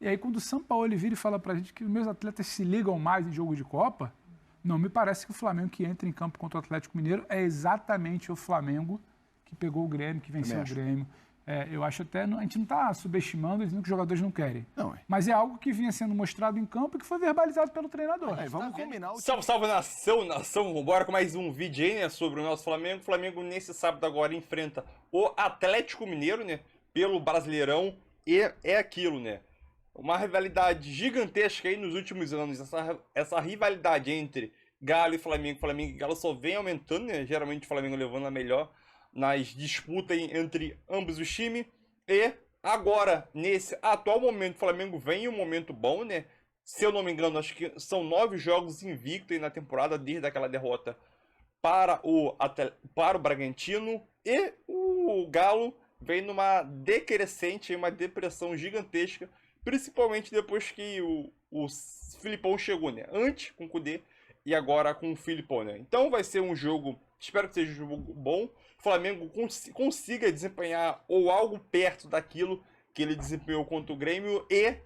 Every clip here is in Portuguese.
E aí, quando o Sampaoli vira e fala pra gente que os meus atletas se ligam mais em jogo de Copa, não me parece que o Flamengo que entra em campo contra o Atlético Mineiro é exatamente o Flamengo que pegou o Grêmio, que venceu o Grêmio. Eu acho até, a gente não está subestimando, dizendo que os jogadores não querem. Não, mas é algo que vinha sendo mostrado em campo e que foi verbalizado pelo treinador. Vamos combinar o... Salve, salve nação, vambora com mais um vídeo aí, né, sobre o nosso Flamengo. O Flamengo nesse sábado agora enfrenta o Atlético Mineiro, né, pelo Brasileirão, e é aquilo, né, uma rivalidade gigantesca aí nos últimos anos. Essa rivalidade entre Galo e Flamengo e Galo só vem aumentando, né, geralmente o Flamengo levando a melhor nas disputas entre ambos os times. E agora, nesse atual momento, o Flamengo vem em um momento bom, né? Se eu não me engano, acho que são 9 jogos invictos aí na temporada, desde aquela derrota para o Bragantino. E o Galo vem numa decrescente, uma depressão gigantesca, principalmente depois que o Filipão chegou, né? Antes com o Kudê e agora com o Filipão, né? Então vai ser um jogo, espero que seja um jogo bom. O Flamengo consiga desempenhar ou algo perto daquilo que ele desempenhou contra o Grêmio e,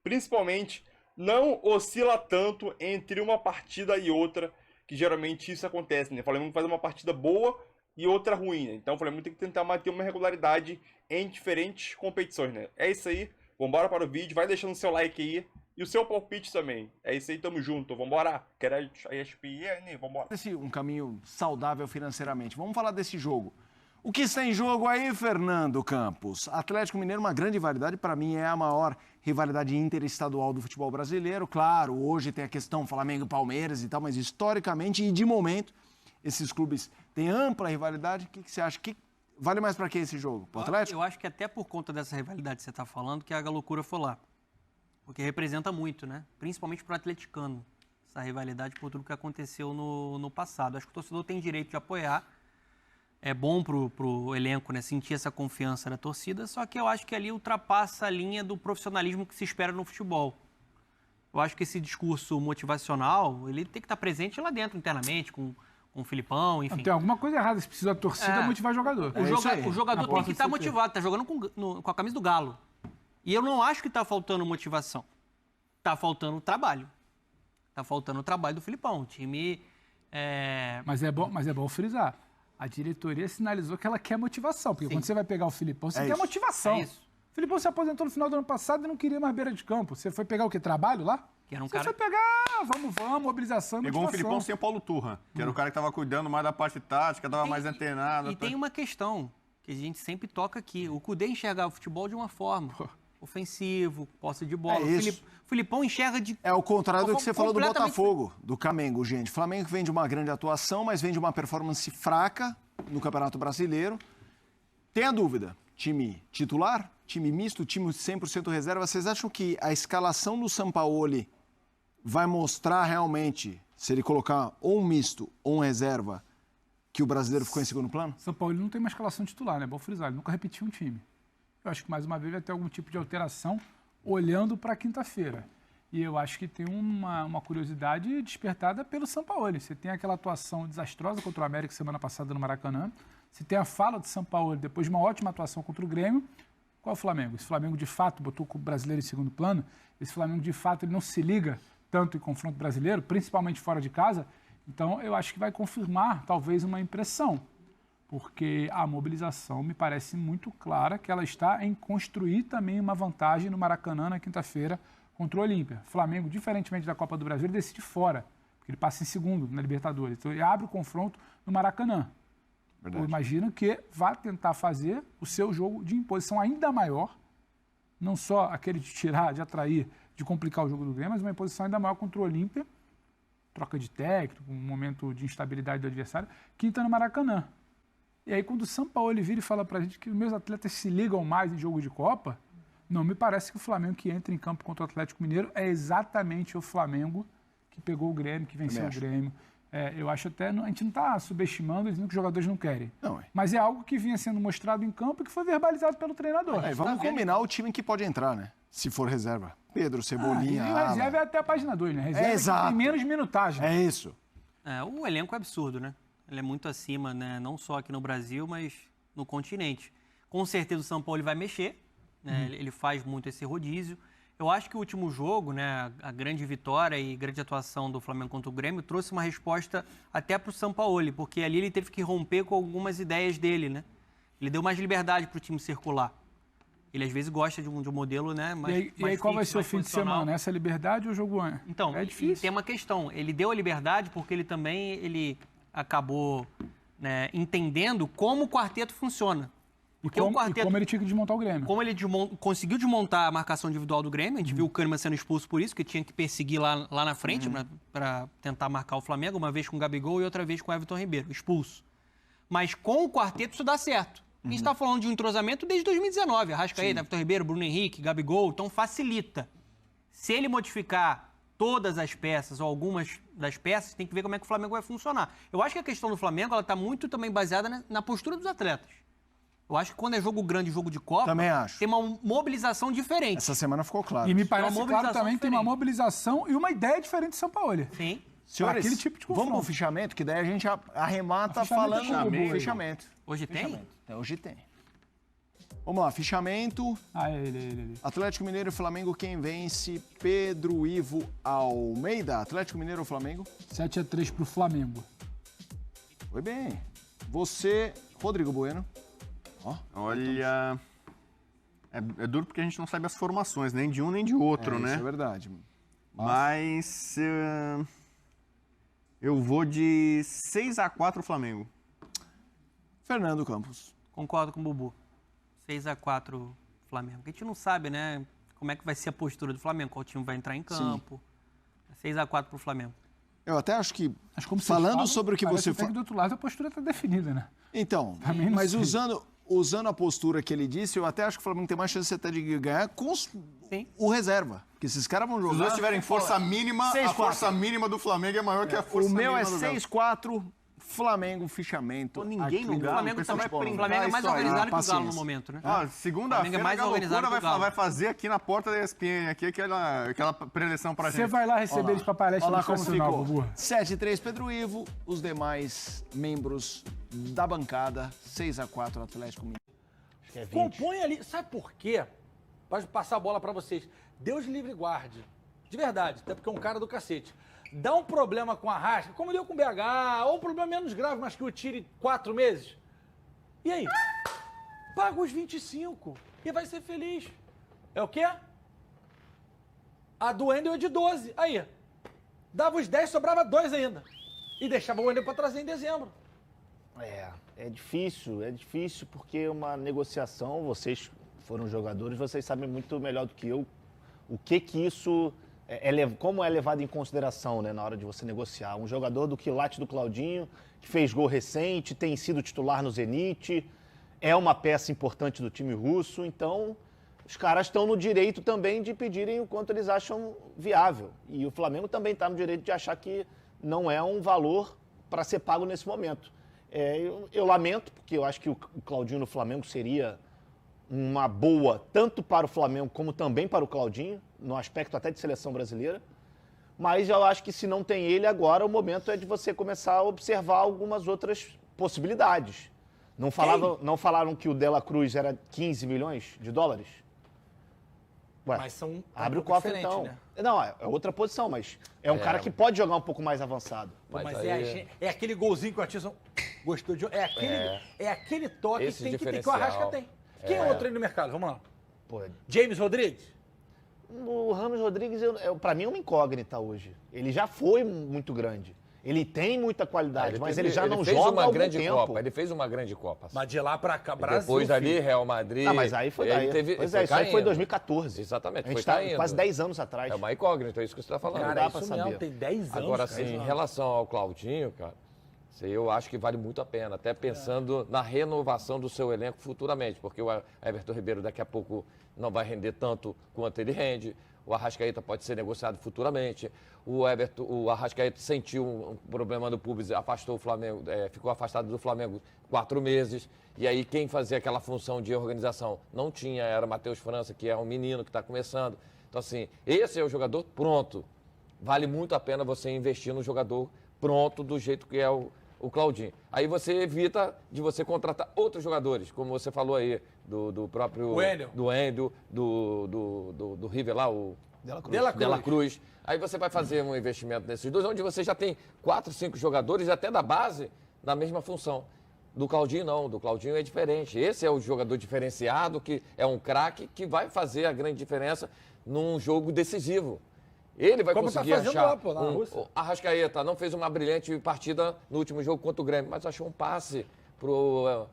principalmente, não oscila tanto entre uma partida e outra, que geralmente isso acontece, né? O Flamengo faz uma partida boa e outra ruim, né? Então o Flamengo tem que tentar manter uma regularidade em diferentes competições, né? É isso aí, vambora para o vídeo, vai deixando seu like aí e o seu palpite também. É isso aí, tamo junto, vambora. Quero a ESPN, vambora. Um caminho saudável financeiramente. Vamos falar desse jogo. O que está em jogo aí, Fernando Campos? Atlético Mineiro, uma grande rivalidade, para mim é a maior rivalidade interestadual do futebol brasileiro. Claro, hoje tem a questão Flamengo e Palmeiras e tal, mas historicamente e de momento, esses clubes têm ampla rivalidade. O que você acha? Que vale mais para quem esse jogo? Para o Atlético? Eu acho que até por conta dessa rivalidade que você está falando, que a loucura foi lá. Porque representa muito, né? Principalmente para o atleticano, essa rivalidade por tudo que aconteceu no passado. Acho que o torcedor tem direito de apoiar. É bom pro elenco, né, sentir essa confiança da torcida, só que eu acho que ali ultrapassa a linha do profissionalismo que se espera no futebol. Eu acho que esse discurso motivacional, ele tem que estar presente lá dentro, internamente, com o Filipão, enfim. Tem alguma coisa errada, se precisa da torcida motivar o jogador. O jogador tem que estar motivado, está jogando com a camisa do Galo. E eu não acho que está faltando motivação. Está faltando trabalho. Está faltando o trabalho do Filipão. O time... Mas é bom frisar. A diretoria sinalizou que ela quer motivação. Porque quando você vai pegar o Filipão, você quer motivação. É isso. O Filipão se aposentou no final do ano passado e não queria mais beira de campo. Você foi pegar o quê? Trabalho lá? Que era um você cara... foi pegar, vamos, mobilização e Pegou motivação. um Filipão sem o Paulo Turra, que era o cara que estava cuidando mais da parte tática, estava mais antenado. E tem uma questão que a gente sempre toca aqui. O Kudê enxergava o futebol de uma forma. Ofensivo, posse de bola. O Filipão enxerga de... É o contrário do que você falou do Botafogo, do Flamengo, gente. O Flamengo vem de uma grande atuação, mas vem de uma performance fraca no Campeonato Brasileiro. Tem a dúvida, time titular, time misto, time 100% reserva. Vocês acham que a escalação do Sampaoli vai mostrar realmente, se ele colocar ou um misto ou um reserva, que o brasileiro ficou em segundo plano? Sampaoli não tem uma escalação titular, né? Bom frisar, ele nunca repetiu um time. Eu acho que mais uma vez vai ter algum tipo de alteração olhando para quinta-feira. E eu acho que tem uma curiosidade despertada pelo Sampaoli. Você tem aquela atuação desastrosa contra o América semana passada no Maracanã. Você tem a fala de Sampaoli depois de uma ótima atuação contra o Grêmio. Qual é o Flamengo? Esse Flamengo de fato botou o brasileiro em segundo plano. Esse Flamengo de fato ele não se liga tanto em confronto brasileiro, principalmente fora de casa. Então eu acho que vai confirmar talvez uma impressão. Porque a mobilização me parece muito clara que ela está em construir também uma vantagem no Maracanã na quinta-feira contra o Olímpia. Flamengo, diferentemente da Copa do Brasil, ele decide fora, porque ele passa em segundo na Libertadores. Então ele abre o confronto no Maracanã. Verdade. Eu imagino que vai tentar fazer o seu jogo de imposição ainda maior, não só aquele de tirar, de atrair, de complicar o jogo do Grêmio, mas uma imposição ainda maior contra o Olímpia, troca de técnico, um momento de instabilidade do adversário, quinta no Maracanã. E aí, quando o Sampaoli vira e fala pra gente que os meus atletas se ligam mais em jogo de Copa, não me parece que o Flamengo que entra em campo contra o Atlético Mineiro é exatamente o Flamengo que pegou o Grêmio, que venceu o Grêmio. Eu acho até, a gente não está subestimando, dizendo que os jogadores não querem. Mas é algo que vinha sendo mostrado em campo e que foi verbalizado pelo treinador. Vamos combinar o time que pode entrar, né? Se for reserva. Pedro, Cebolinha... E reserva é até a página 2, né? Reserva tem menos minutagem. É isso. O elenco é absurdo, né? Ele é muito acima, né? Não só aqui no Brasil, mas no continente. Com certeza o São Paulo vai mexer, né? Ele faz muito esse rodízio. Eu acho que o último jogo, né, a grande vitória e grande atuação do Flamengo contra o Grêmio trouxe uma resposta até para o Sampaoli, porque ali ele teve que romper com algumas ideias dele, né? Ele deu mais liberdade para o time circular. Ele às vezes gosta de um modelo, né, mais E aí qual vai ser o fim de posicional. semana? Essa liberdade ou o jogo antes? Então, é difícil. tem uma questão. Ele deu a liberdade porque ele acabou, né, entendendo como o quarteto funciona. E como ele tinha que desmontar o Grêmio. Como ele conseguiu desmontar a marcação individual do Grêmio, a gente viu o Kahneman sendo expulso por isso, que tinha que perseguir lá na frente para tentar marcar o Flamengo, uma vez com o Gabigol e outra vez com o Everton Ribeiro, expulso. Mas com o quarteto isso dá certo. A gente está falando de um entrosamento desde 2019, Arrascaeta, Everton Ribeiro, Bruno Henrique, Gabigol, então facilita. Se ele modificar todas as peças ou algumas das peças, tem que ver como é que o Flamengo vai funcionar. Eu acho que a questão do Flamengo está muito também baseada na postura dos atletas. Eu acho que quando é jogo grande, jogo de Copa, Também acho. tem uma mobilização diferente. Essa semana ficou claro. E me parece uma claro mobilização também tem uma diferente. mobilização e uma ideia diferente de São Paulo. Sim. Senhores, aquele tipo de vamos confronto. pro fichamento, que daí a gente arremata O fichamento falando é do bom, fichamento. Hoje tem? Hoje tem. Vamos lá, fichamento. Ele. Atlético Mineiro e Flamengo, quem vence? Pedro Ivo Almeida. Atlético Mineiro ou Flamengo? 7-3 pro Flamengo. Foi bem. Você, Rodrigo Bueno. Olha, é duro porque a gente não sabe as formações, nem de um nem de outro, né? Isso é verdade. Mas eu vou de 6-4 Flamengo. Fernando Campos. Concordo com o Bubu. 6-4 Flamengo. A gente não sabe, né, como é que vai ser a postura do Flamengo, qual time vai entrar em campo. 6-4 pro Flamengo. Eu até acho que, Mas como vocês falando falam, sobre o que parece você até falou... que do outro lado a postura está definida, né? Então, Também não mas sei. usando a postura que ele disse, eu até acho que o Flamengo tem mais chance até de ganhar com Sim. o reserva. Porque esses caras vão Se os jogar... dois tiverem força mínima, 6-4. a força mínima do Flamengo é maior que a força O meu mínima é do Galo. 6-4, Flamengo, fichamento. Pô, ninguém aqui no O Galo, Flamengo, pessoal vai Flamengo printar é mais isso aí. organizado que o Galo paciência. no momento, né? Ó, Flamengo é segunda-feira mais a organizado loucura que o Galo. vai fazer aqui na porta da ESPN, aqui aquela preleção pra Você gente. vai lá receber eles pra palestra Olha lá como nacional, ficou. Bubu. 7-3 Pedro Ivo, os demais membros da bancada, 6-4 Atlético Mineiro. Compõe ali. Sabe por quê? Pode passar a bola pra vocês. Deus livre e guarde. De verdade, até porque é um cara do cacete. Dá um problema com a Arrasca, como deu com o BH, ou um problema menos grave, mas que o tire 4 meses. E aí? Paga os 25 e vai ser feliz. É o quê? A do Wendel é de 12. Aí. Dava os 10, sobrava 2 ainda. E deixava o Wendel pra trazer em dezembro. É difícil porque uma negociação, vocês foram jogadores, vocês sabem muito melhor do que eu o que isso como é levado em consideração, né, na hora de você negociar. Um jogador do quilate do Claudinho, que fez gol recente, tem sido titular no Zenit, é uma peça importante do time russo, então os caras estão no direito também de pedirem o quanto eles acham viável. E o Flamengo também está no direito de achar que não é um valor para ser pago nesse momento. Eu lamento, porque eu acho que o Claudinho no Flamengo seria uma boa tanto para o Flamengo como também para o Claudinho, no aspecto até de seleção brasileira. Mas eu acho que se não tem ele agora, o momento é de você começar a observar algumas outras possibilidades. Não falaram que o De La Cruz era 15 milhões de dólares? Ué, Mas são abre um o pouco cofre diferente, então. né? Não, é outra posição, mas é um cara que pode jogar um pouco mais avançado. Mas aí- é aquele golzinho que o Atisson gostou de... É aquele toque Esse que tem que ter, que o diferencial. Arrasca tem. Quem é outro aí no mercado? Vamos lá. Pô, James Rodrigues? o Ramos Rodrigues, para mim, é uma incógnita hoje. Ele já foi muito grande. Ele tem muita qualidade, mas ele já não fez joga há uma algum grande tempo. Copa. Ele fez uma grande Copa. Mas de lá pra cá, E Brasil, depois dali, filho. Real Madrid. Ah, mas aí foi ele daí. teve, Pois foi é, isso aí foi caindo. 2014. Exatamente, A gente foi tá caindo. quase 10 anos atrás. É uma incógnita, é isso que você está falando. Não Cara, dá isso pra mesmo, saber. tem 10 anos. Agora, cara, assim, 10 em anos. relação ao Claudinho, cara, isso aí eu acho que vale muito a pena, até pensando na renovação do seu elenco futuramente, porque o Everton Ribeiro daqui a pouco não vai render tanto quanto ele rende, o Arrascaeta pode ser negociado futuramente, o Arrascaeta sentiu um problema no pubis, afastou o Flamengo, ficou afastado do Flamengo 4 meses, e aí quem fazia aquela função de organização não tinha, era o Matheus França, que é um menino que está começando. Então, assim, esse é o jogador pronto. Vale muito a pena você investir no jogador pronto do jeito que é o o Claudinho. Aí você evita de você contratar outros jogadores, como você falou aí, do próprio... Wendel. Do Wendel, do River lá, o... Dela Cruz. Aí você vai fazer um investimento nesses dois, onde você já tem 4, 5 jogadores, até da base, na mesma função. Do Claudinho, não. Do Claudinho é diferente. Esse é o jogador diferenciado, que é um craque, que vai fazer a grande diferença num jogo decisivo. Ele vai conseguir achar... lá, pô, na Rússia. Arrascaeta não fez uma brilhante partida no último jogo contra o Grêmio, mas achou um passe pro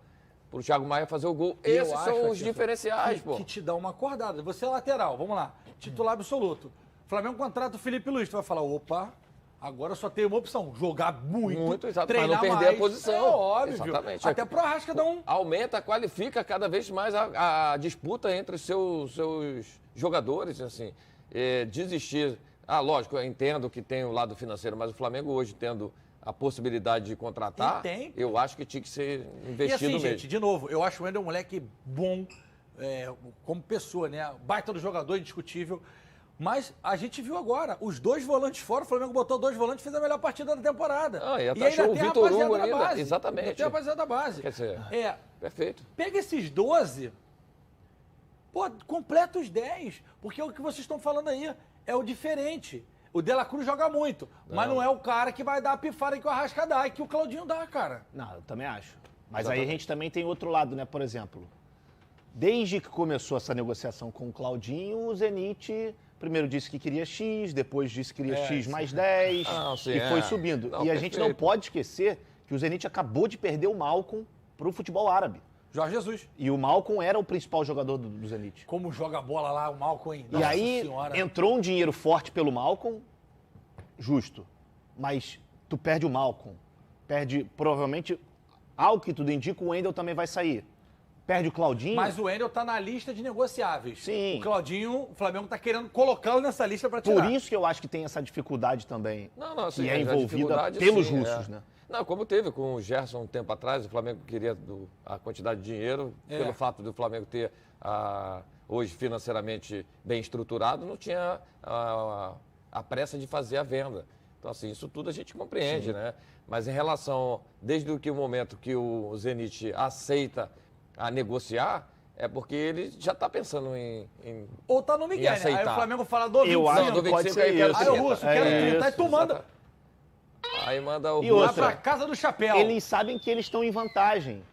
Thiago Maia fazer o gol. E Esses são os diferenciais, pô. Que te dá uma acordada. Você é lateral, vamos lá. Titular absoluto. Flamengo contrata o Felipe Luiz. Tu vai falar, opa, agora só tem uma opção. Jogar muito exato, treinar para não perder mais. a posição. É óbvio. Exatamente. Até pro Arrasca dar um... Aumenta, qualifica cada vez mais a disputa entre os seus jogadores, assim. Desistir... lógico, eu entendo que tem o lado financeiro, mas o Flamengo hoje, tendo a possibilidade de contratar, eu acho que tinha que ser investido e assim, mesmo. gente, de novo, eu acho o Wendel um moleque bom como pessoa, né? Baita do jogador, indiscutível. Mas a gente viu agora, os 2 volantes fora, o Flamengo botou 2 volantes e fez a melhor partida da temporada. E ainda achou o tem a Vitor rapaziada Hugo da ainda, base. exatamente. Tem a rapaziada da base. Quer dizer, perfeito. Pega esses 12, pô, completa os 10, porque é o que vocês estão falando aí, é o diferente. O De La Cruz joga muito, mas não é o cara que vai dar a pifada que o Arrasca dá e que o Claudinho dá, cara. Não, eu também acho. Mas aí a gente também tem outro lado, né? Por exemplo, desde que começou essa negociação com o Claudinho, o Zenit primeiro disse que queria X, depois disse que queria X mais 10 e foi subindo. Não, e a gente não pode esquecer que o Zenit acabou de perder o Malcom para o futebol árabe. Jorge Jesus. E o Malcom era o principal jogador do Zenit. Como joga a bola lá, o Malcom ainda. E aí entrou um dinheiro forte pelo Malcom, justo. Mas tu perde o Malcom, perde provavelmente, ao que tudo indica, o Wendel também vai sair. Perde o Claudinho. Mas o Wendel tá na lista de negociáveis. Sim. O Claudinho, o Flamengo tá querendo colocá-lo nessa lista para tirar. Por isso que eu acho que tem essa dificuldade também. Sim, que é envolvida pelos russos, né? Não, como teve com o Gerson um tempo atrás, o Flamengo queria a quantidade de dinheiro, pelo fato do Flamengo ter hoje financeiramente bem estruturado, não tinha a pressa de fazer a venda. Então, assim, isso tudo a gente compreende, né? Mas em relação, desde o momento que o Zenit aceita a negociar, é porque ele já está pensando em ou tá no Miguel, né? Aí o Flamengo fala do 25. Eu acho que pode ser isso. Aí o Russo, quero 30, aí tu manda... Aí manda o Russo pra casa do chapéu. Eles sabem que eles estão em vantagem,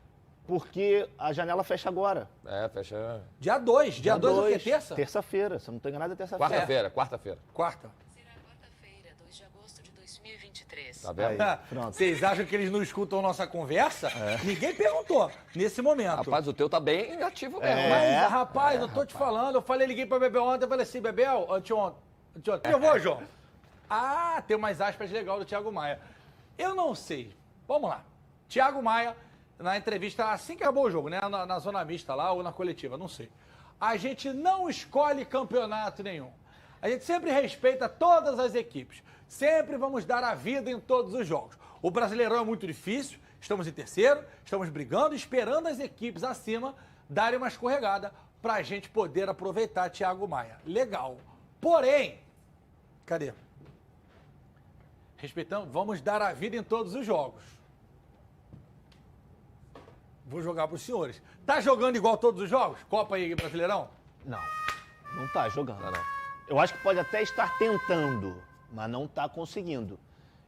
porque a janela fecha agora. Fecha... Dia 2. Dia 2 é o quê? Terça? Terça-feira, se eu não estou enganado é terça-feira. Quarta-feira. Quarta. Será quarta-feira, 2 de agosto de 2023. Tá vendo? Pronto. Vocês acham que eles não escutam nossa conversa? Ninguém perguntou nesse momento. Rapaz, o teu tá bem ativo mesmo. Mas, rapaz, eu tô te falando, eu falei, liguei pra Bebel ontem, eu falei assim, Bebel, anteontem. Eu vou, João. Tem umas aspas legal do Thiago Maia. Eu não sei. Vamos lá. Thiago Maia, na entrevista, assim que acabou o jogo, né? Na zona mista lá ou na coletiva, não sei. A gente não escolhe campeonato nenhum. A gente sempre respeita todas as equipes. Sempre vamos dar a vida em todos os jogos. O Brasileirão é muito difícil, estamos em terceiro, estamos brigando, esperando as equipes acima darem uma escorregada para a gente poder aproveitar Thiago Maia. Legal. Porém, cadê? Respeitando, vamos dar a vida em todos os jogos. Vou jogar para os senhores. Tá jogando igual todos os jogos? Copa e Brasileirão? Não tá jogando. Não. Eu acho que pode até estar tentando, mas não tá conseguindo.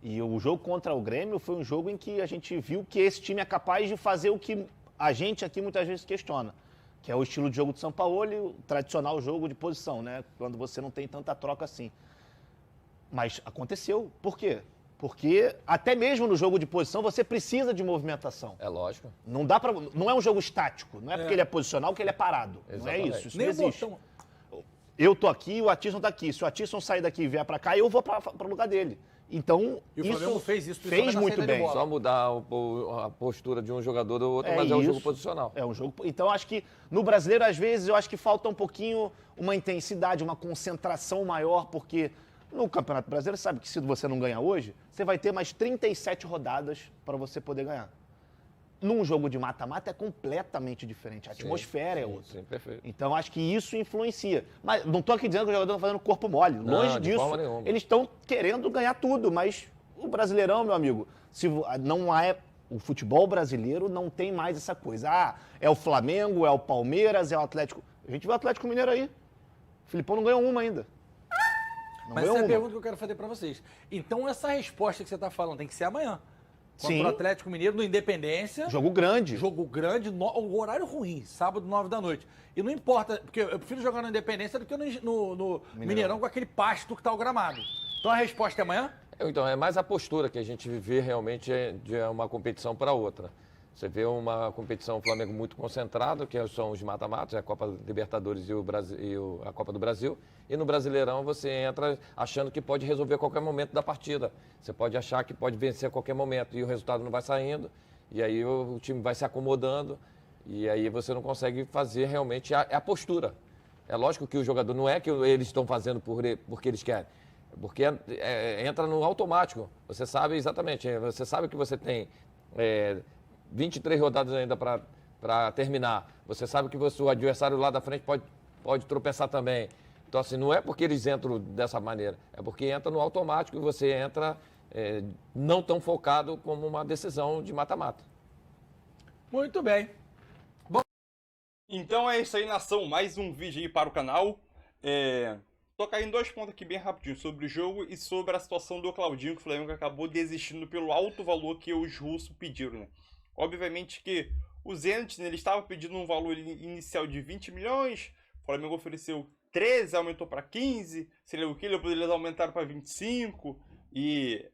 E o jogo contra o Grêmio foi um jogo em que a gente viu que esse time é capaz de fazer o que a gente aqui muitas vezes questiona, que é o estilo de jogo de São Paulo e o tradicional jogo de posição, né? Quando você não tem tanta troca assim. Mas aconteceu. Por quê? Porque até mesmo no jogo de posição você precisa de movimentação. É lógico. Não dá para, não é um jogo estático, não é porque ele é posicional que ele é parado. Exatamente. Não é isso, isso Nem não existe. botão. Eu tô aqui, o Atisson tá aqui. Se o Atisson sair daqui e vier para cá, eu vou para o lugar dele. Então, E o Flamengo fez isso, fez principalmente na muito saída de bem. bola. Só mudar a postura de um jogador ou outro, mas é um jogo posicional. É um jogo. Então, acho que no brasileiro, às vezes, eu acho que falta um pouquinho uma intensidade, uma concentração maior, porque no Campeonato Brasileiro, sabe que se você não ganhar hoje, você vai ter mais 37 rodadas para você poder ganhar. Num jogo de mata-mata é completamente diferente, a atmosfera é outra. Sim, perfeito. Então, acho que isso influencia. Mas não estou aqui dizendo que o jogador está fazendo corpo mole, longe de disso. forma nenhuma. Eles estão querendo ganhar tudo, mas O Brasileirão, meu amigo, o futebol brasileiro não tem mais essa coisa. Ah, é o Flamengo, é o Palmeiras, é o Atlético. A gente vê o Atlético Mineiro aí. O Filipão não ganhou uma ainda. Mas essa é a pergunta que eu quero fazer para vocês. Então, essa resposta que você está falando tem que ser amanhã. Contra o Atlético Mineiro, no Independência. Jogo grande. Jogo grande, o horário ruim, sábado, 9 da noite. E não importa, porque eu prefiro jogar na Independência do que no Mineirão com aquele pasto que tá o gramado. Então a resposta é amanhã? Então, é mais a postura que a gente vê realmente de uma competição para outra. Você vê uma competição, o Flamengo muito concentrado, que são os mata-matas, a Copa Libertadores e a Copa do Brasil. E no Brasileirão você entra achando que pode resolver a qualquer momento da partida. Você pode achar que pode vencer a qualquer momento e o resultado não vai saindo. E aí o time vai se acomodando e aí você não consegue fazer realmente a postura. É lógico que o jogador não é que eles estão fazendo porque eles querem. Porque entra no automático. Você sabe exatamente, você sabe que você tem 23 rodadas ainda para terminar. Você sabe que o adversário lá da frente pode tropeçar também. Então, assim, não é porque eles entram dessa maneira, é porque entra no automático e você entra não tão focado como uma decisão de mata-mata. Muito bem. Bom. Então é isso aí, nação. Mais um vídeo aí para o canal. Tocar em 2 pontos aqui bem rapidinho sobre o jogo e sobre a situação do Claudinho, que o Flamengo acabou desistindo pelo alto valor que os russos pediram, né? Obviamente que o Zenit, né, ele estava pedindo um valor inicial de 20 milhões, o Flamengo ofereceu 13, aumentou para 15, seria o que ele poderia aumentar para 25, e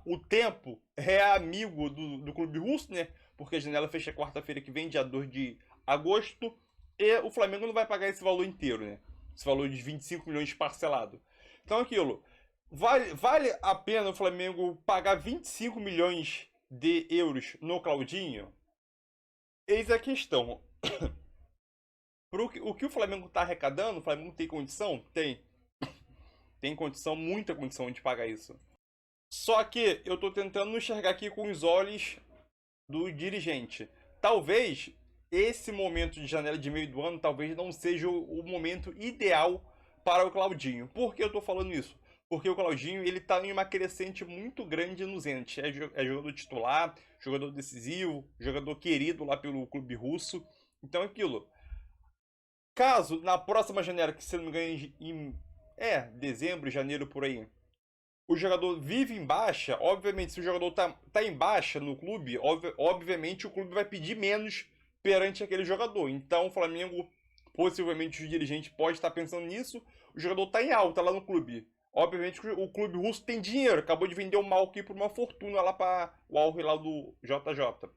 o tempo é amigo do clube russo, né? Porque a janela fecha quarta-feira que vem, dia 2 de agosto, e o Flamengo não vai pagar esse valor inteiro, né? Esse valor de 25 milhões parcelado. Então aquilo, vale a pena o Flamengo pagar 25 milhões de euros no Claudinho? Eis a questão. O que o Flamengo está arrecadando, o Flamengo tem condição? Tem. Tem condição, muita condição de pagar isso. Só que eu estou tentando enxergar aqui com os olhos do dirigente. Talvez esse momento de janela de meio do ano talvez não seja o momento ideal para o Claudinho. Por que eu estou falando isso? Porque o Claudinho ele está em uma crescente muito grande no Zenit. É jogador titular, jogador decisivo, jogador querido lá pelo clube russo. Então é aquilo. Caso na próxima janela, que se não me engano em dezembro, janeiro, por aí, o jogador vive em baixa, obviamente se o jogador tá em baixa no clube, obviamente o clube vai pedir menos perante aquele jogador. Então o Flamengo, possivelmente o dirigente pode estar pensando nisso, o jogador está em alta lá no clube. Obviamente o clube russo tem dinheiro, acabou de vender o Malki por uma fortuna lá para o Al Hilal do JJ.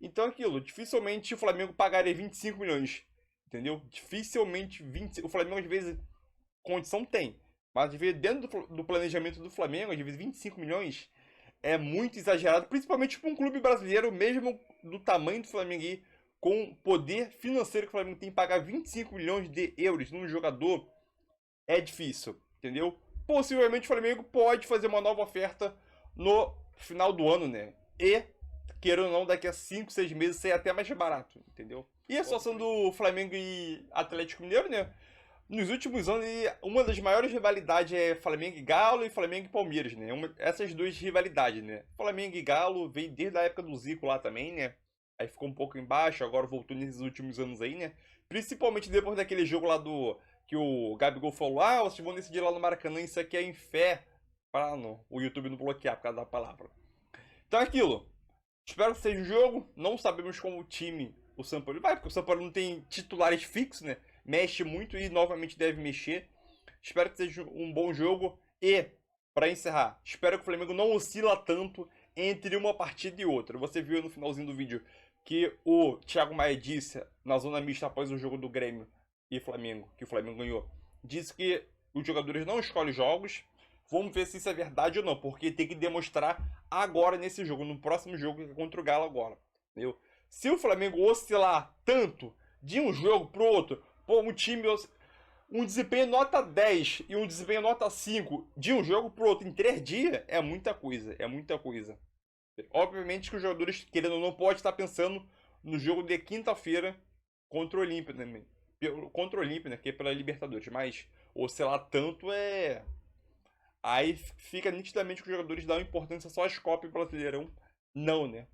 Então aquilo, dificilmente o Flamengo pagaria 25 milhões, entendeu? Dificilmente o Flamengo às vezes condição tem, mas às vezes dentro do planejamento do Flamengo, às vezes 25 milhões é muito exagerado, principalmente para um clube brasileiro, mesmo do tamanho do Flamengo aí, com o poder financeiro que o Flamengo tem, pagar 25 milhões de euros num jogador é difícil, entendeu? Possivelmente o Flamengo pode fazer uma nova oferta no final do ano, né? E, querendo ou não, daqui a 5, 6 meses ser até mais barato, entendeu? E a situação do Flamengo e Atlético Mineiro, né? Nos últimos anos, uma das maiores rivalidades é Flamengo e Galo e Flamengo e Palmeiras, né? Essas duas rivalidades, né? Flamengo e Galo veio desde a época do Zico lá também, né? Aí ficou um pouco embaixo, agora voltou nesses últimos anos aí, né? Principalmente depois daquele jogo lá que o Gabigol falou, vocês vão decidir lá no Maracanã, isso aqui é em fé. Para o YouTube não bloquear por causa da palavra. Então é aquilo. Espero que seja um jogo. Não sabemos como o time, o São Paulo vai, porque o São Paulo não tem titulares fixos, né? Mexe muito e novamente deve mexer. Espero que seja um bom jogo. E, para encerrar, espero que o Flamengo não oscila tanto entre uma partida e outra. Você viu no finalzinho do vídeo que o Thiago Maia disse na zona mista após o jogo do Grêmio e Flamengo, que o Flamengo ganhou. Disse que os jogadores não escolhem jogos. Vamos ver se isso é verdade ou não, porque tem que demonstrar agora nesse jogo, no próximo jogo que é contra o Galo agora. Entendeu? Se o Flamengo oscilar tanto de um jogo pro outro, um desempenho nota 10 e um desempenho nota 5 de um jogo pro outro em 3 dias, é muita coisa, é muita coisa. Obviamente que os jogadores, querendo ou não, podem estar pensando no jogo de quinta-feira contra o Olímpia, né? Contra o Olímpia, né? Que é pela Libertadores, mas oscilar tanto Aí fica nitidamente que os jogadores dão importância só às Copas e Brasileirão. Não, né?